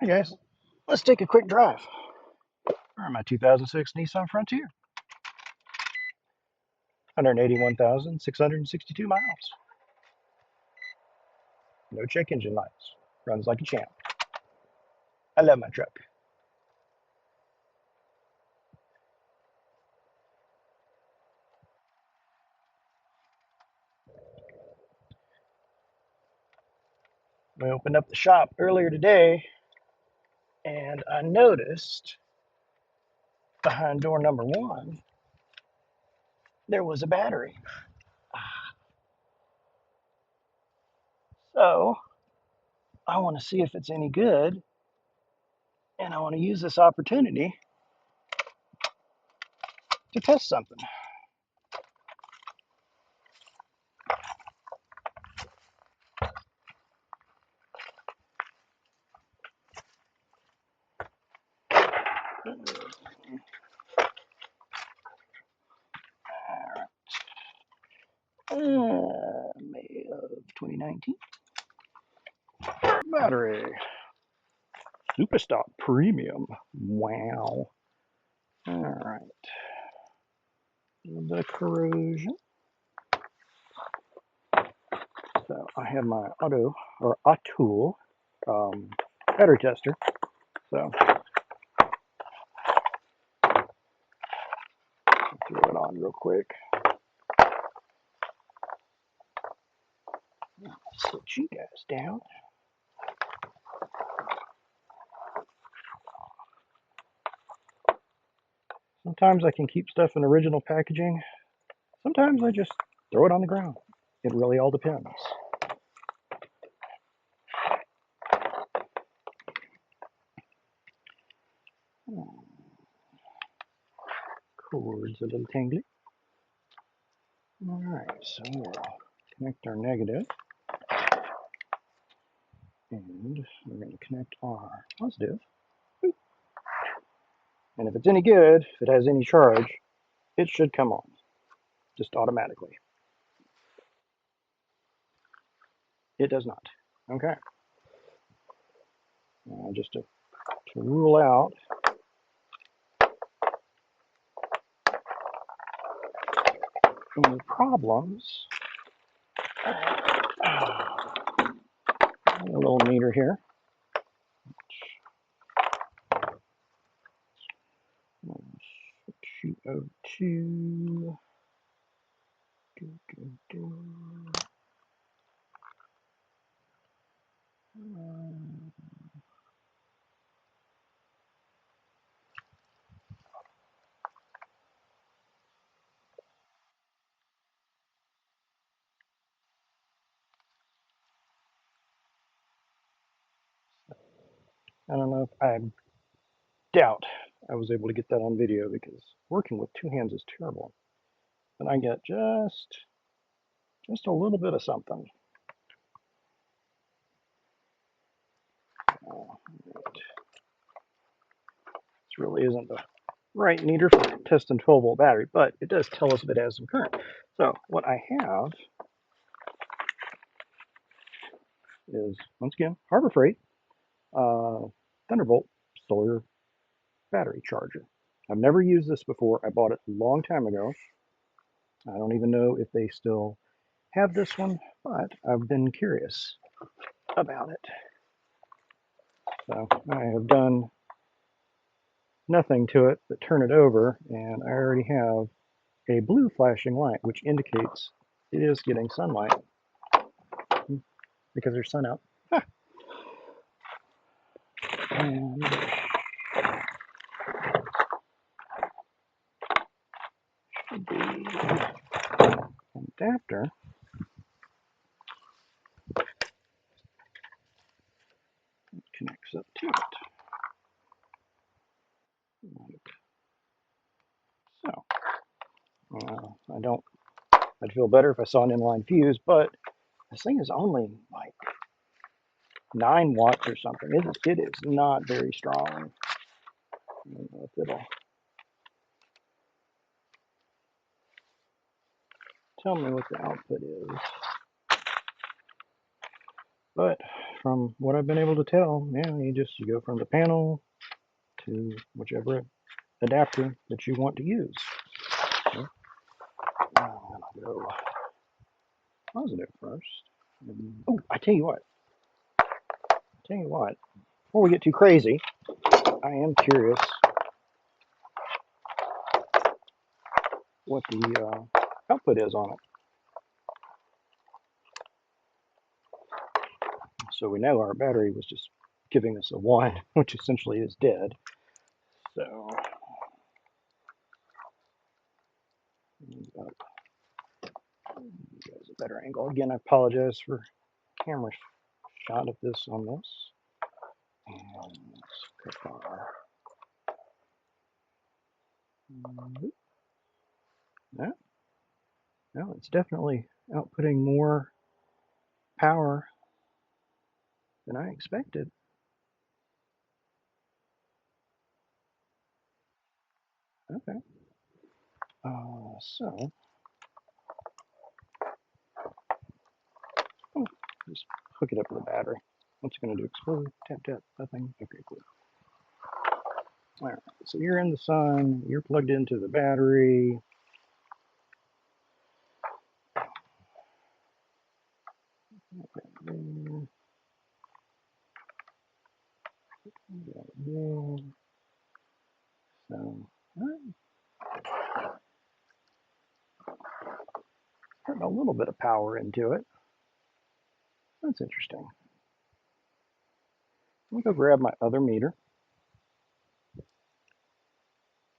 Hey guys, let's take a quick drive. We're in my 2006 Nissan Frontier. 181,662 miles. No check engine lights. Runs like a champ. I love my truck. We opened up the shop earlier today and I noticed behind door number 1 there was a battery. So I want to see if it's any good, and I want to use this opportunity to test something. May of 2019. Battery. Superstock Premium. Wow. All right. The corrosion. So I have my Auto battery tester. So I'll throw it on real quick. Sit you guys down. Sometimes I can keep stuff in original packaging. Sometimes I just throw it on the ground. It really all depends. Cord's a little tangly. All right, so we'll connect our negative. And we're going to connect our positive. And if it's any good, if it has any charge, it should come on just automatically. It does not. Okay. Just to rule out any problems, a little meter here. CO2. I don't know if I doubt I was able to get that on video because working with two hands is terrible. And I get just a little bit of something. This really isn't the right meter for testing 12-volt battery, but it does tell us if it has some current. So what I have is, once again, Harbor Freight Thunderbolt solar battery charger. I've never used this before. I bought it a long time ago. I don't even know if they still have this one, but I've been curious about it. So I have done nothing to it but turn it over, and I already have a blue flashing light, which indicates it is getting sunlight because there's sun out. And should be an adapter. That connects up to it. So I'd feel better if I saw an inline fuse, but this thing is only like 9 watts or something. It is not very strong. I don't know if it'll tell me what the output is. But from what I've been able to tell, yeah, you go from the panel to whichever adapter that you want to use. So, I'll go positive first. Oh, tell you what, before we get too crazy, I am curious what the output is on it. So we know our battery was just giving us a 1, which essentially is dead. So guys a better angle. Again, I apologize for camera shot of this on this. And let's click our that. No, it's definitely outputting more power than I expected. Okay. So just hook it up with a battery. What's it going to do? Explode? Tap, tap, nothing? Okay, cool. All right, so you're in the sun, you're plugged into the battery. Okay. So, putting a little bit of power into it. That's interesting. Let me go grab my other meter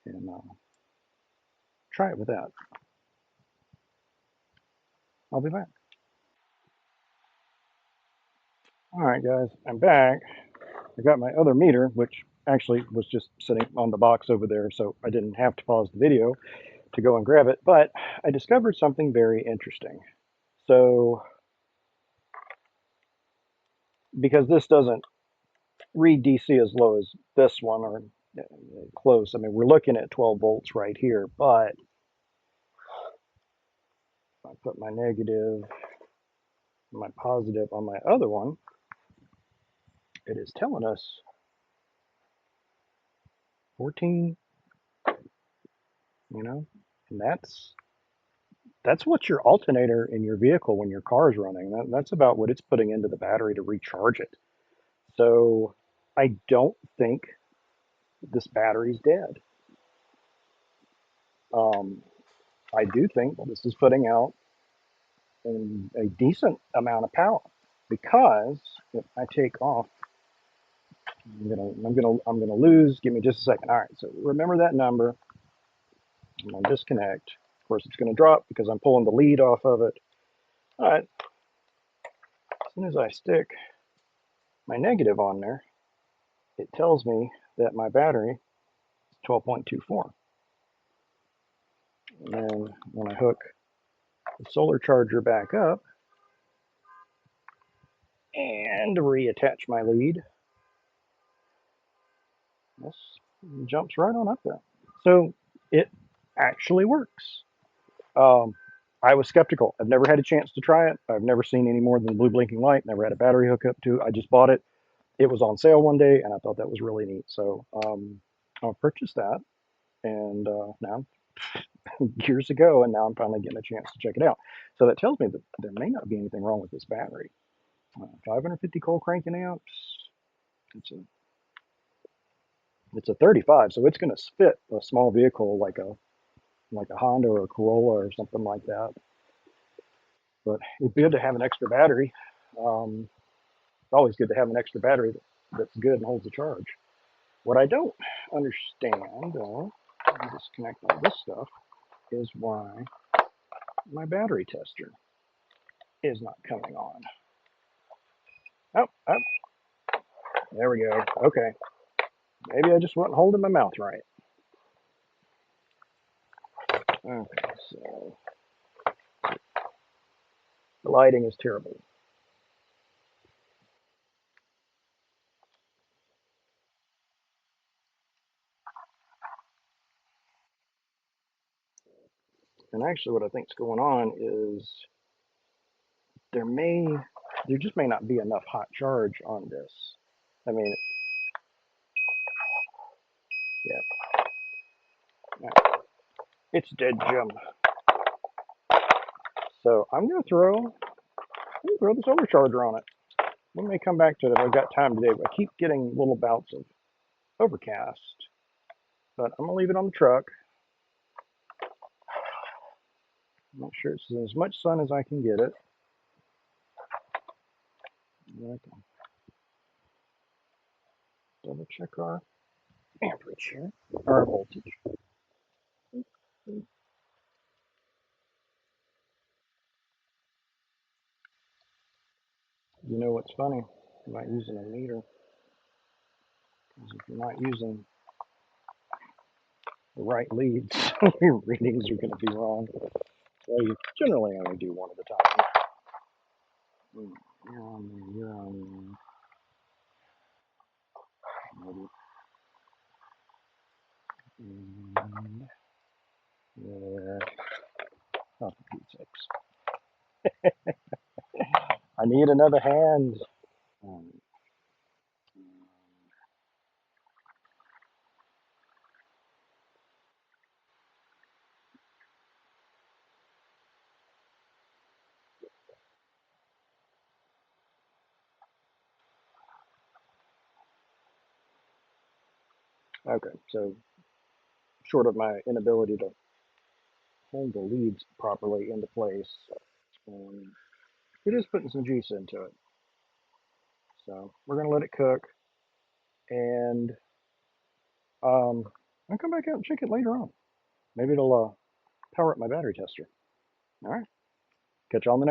and try it with that. I'll be back. All right, guys, I'm back. I got my other meter, which actually was just sitting on the box over there, so I didn't have to pause the video to go and grab it. But I discovered something very interesting. So, because this doesn't read DC as low as this one or close, I mean, we're looking at 12 volts right here, but if I put my negative, my positive on my other one, it is telling us 14, and that's what your alternator in your vehicle when your car is running. That's about what it's putting into the battery to recharge it. So I don't think this battery's dead. Um, I do think this is putting out a decent amount of power because if I take off, I'm gonna lose. Give me just a second. All right. So remember that number. I'm gonna disconnect. Of course, it's gonna drop because I'm pulling the lead off of it. All right. As soon as I stick my negative on there, it tells me that my battery is 12.24. And then when I hook the solar charger back up and reattach my lead, this jumps right on up there. So it actually works. Um, I was skeptical. I've never had a chance to try it. I've never seen any more than the blue blinking light. Never had a battery hookup to. I just bought it. It was on sale one day, and I thought that was really neat. So I'll purchase that, and now years ago, and now I'm finally getting a chance to check it out. So that tells me that there may not be anything wrong with this battery. 550 cold cranking amps. It's a it's a 35, so it's going to fit a small vehicle like a Honda or a Corolla or something like that. But it's good to have an extra battery. It's always good to have an extra battery that's good and holds a charge. What I don't understand, though, let me disconnect all this stuff, is why my battery tester is not coming on. Oh, oh, there we go. Okay. Maybe I just wasn't holding my mouth right. Okay, so the lighting is terrible. And actually, what I think is going on is there may there just may not be enough hot charge on this. I mean, yeah, it's dead, Jim. So I'm gonna throw this overcharger on it. We may come back to it if I've got time today, but I keep getting little bouts of overcast. But I'm gonna leave it on the truck. Make sure it's as much sun as I can get it. There I can double check our amperage here, our voltage. You know what's funny? I'm not using a meter, because if you're not using the right leads, your readings are going to be wrong. So you generally only do one at a time. You're on there, you're on there. And there. Oh, for Pete's sakes. I need another hand. Um, okay, so short of my inability to hold the leads properly into place, um, it is putting some juice into it. So we're going to let it cook, and I'll come back out and check it later on. Maybe it'll power up my battery tester. All right, catch you on the next.